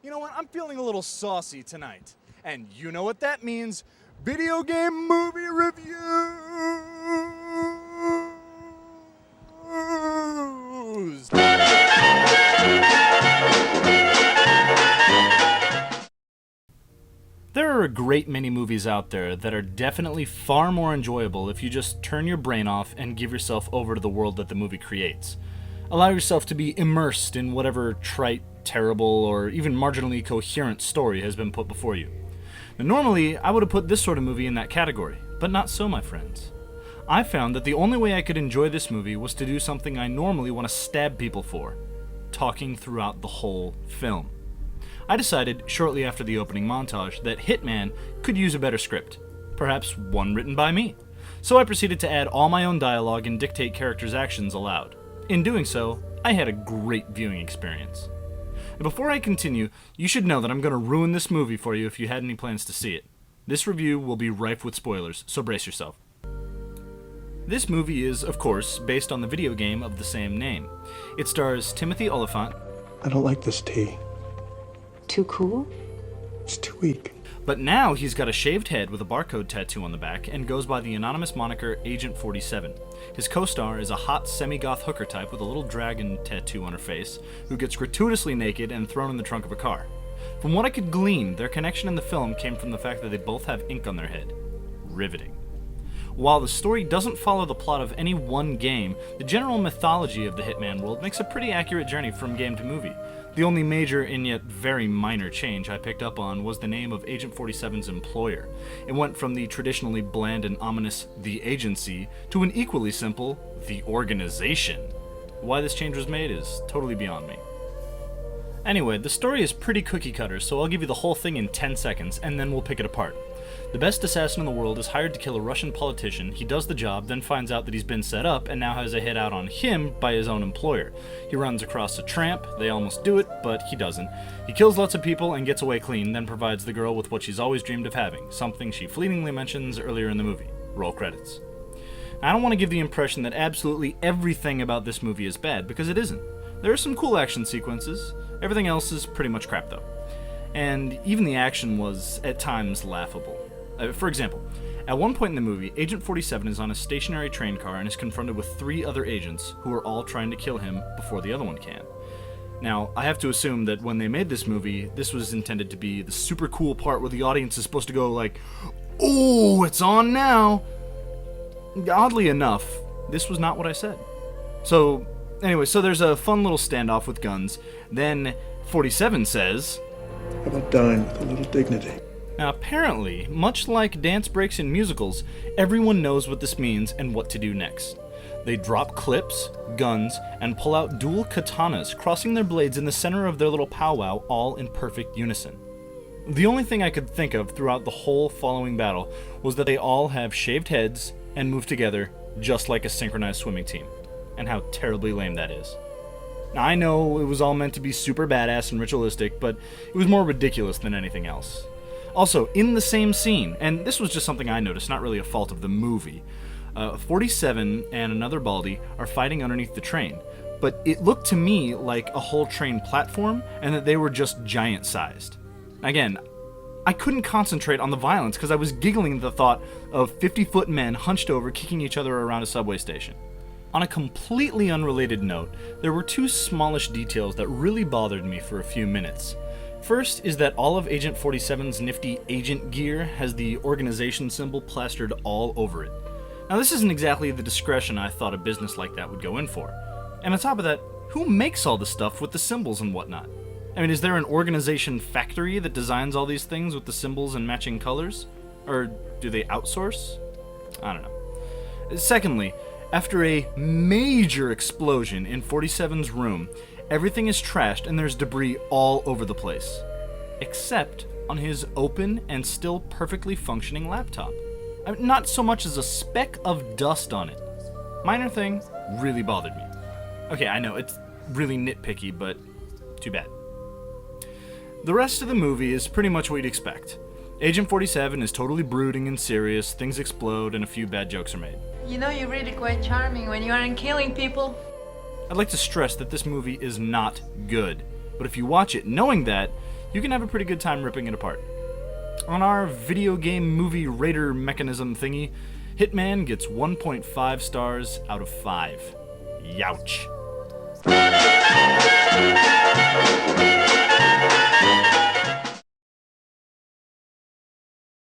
You know what? I'm feeling a little saucy tonight. And you know what that means. Video game movie reviews! There are a great many movies out there that are definitely far more enjoyable if you just turn your brain off and give yourself over to the world that the movie creates. Allow yourself to be immersed in whatever trite, terrible, or even marginally coherent story has been put before you. Now, normally, I would have put this sort of movie in that category, but not so, my friends. I found that the only way I could enjoy this movie was to do something I normally want to stab people for: talking throughout the whole film. I decided, shortly after the opening montage, that Hitman could use a better script, perhaps one written by me. So I proceeded to add all my own dialogue and dictate characters' actions aloud. In doing so, I had a great viewing experience. Now, before I continue, you should know that I'm going to ruin this movie for you if you had any plans to see it. This review will be rife with spoilers, so brace yourself. This movie is, of course, based on the video game of the same name. It stars Timothy Olyphant. I don't like this tea. Too cool? It's too weak. But now he's got a shaved head with a barcode tattoo on the back and goes by the anonymous moniker Agent 47. His co-star is a hot semi-goth hooker type with a little dragon tattoo on her face, who gets gratuitously naked and thrown in the trunk of a car. From what I could glean, their connection in the film came from the fact that they both have ink on their head. Riveting. While the story doesn't follow the plot of any one game, the general mythology of the Hitman world makes a pretty accurate journey from game to movie. The only major and yet very minor change I picked up on was the name of Agent 47's employer. It went from the traditionally bland and ominous The Agency to an equally simple The Organization. Why this change was made is totally beyond me. Anyway, the story is pretty cookie cutter, so I'll give you the whole thing in 10 seconds, and then we'll pick it apart. The best assassin in the world is hired to kill a Russian politician. He does the job, then finds out that he's been set up and now has a hit out on him by his own employer. He runs across a tramp, they almost do it, but he doesn't. He kills lots of people and gets away clean, then provides the girl with what she's always dreamed of having, something she fleetingly mentions earlier in the movie. Roll credits. I don't want to give the impression that absolutely everything about this movie is bad, because it isn't. There are some cool action sequences. Everything else is pretty much crap though. And even the action was, at times, laughable. For example, at one point in the movie, Agent 47 is on a stationary train car and is confronted with 3 other agents who are all trying to kill him before the other one can. Now, I have to assume that when they made this movie, this was intended to be the super cool part where the audience is supposed to go like, "Oh, it's on now!" Oddly enough, this was not what I said. So, anyway, there's a fun little standoff with guns. Then 47 says, How about dying with a little dignity? Now, apparently, much like dance breaks in musicals, everyone knows what this means and what to do next. They drop clips, guns, and pull out dual katanas, crossing their blades in the center of their little powwow, all in perfect unison. The only thing I could think of throughout the whole following battle was that they all have shaved heads and move together just like a synchronized swimming team, and how terribly lame that is. Now, I know it was all meant to be super badass and ritualistic, but it was more ridiculous than anything else. Also, in the same scene, and this was just something I noticed, not really a fault of the movie, 47 and another Baldy are fighting underneath the train, but it looked to me like a whole train platform and that they were just giant-sized. Again, I couldn't concentrate on the violence because I was giggling at the thought of 50-foot men hunched over kicking each other around a subway station. On a completely unrelated note, there were 2 smallish details that really bothered me for a few minutes. First is that all of Agent 47's nifty agent gear has the organization symbol plastered all over it. Now, this isn't exactly the discretion I thought a business like that would go in for. And on top of that, who makes all the stuff with the symbols and whatnot? I mean, is there an organization factory that designs all these things with the symbols and matching colors? Or do they outsource? I don't know. Secondly, after a major explosion in 47's room, everything is trashed and there's debris all over the place. Except on his open and still perfectly functioning laptop. I mean, not so much as a speck of dust on it. Minor thing, really bothered me. Okay, I know, it's really nitpicky, but too bad. The rest of the movie is pretty much what you'd expect. Agent 47 is totally brooding and serious, things explode, and a few bad jokes are made. You know you're really quite charming when you aren't killing people. I'd like to stress that this movie is not good, but if you watch it knowing that, you can have a pretty good time ripping it apart. On our video game movie rater mechanism thingy, Hitman gets 1.5 stars out of 5. Youch.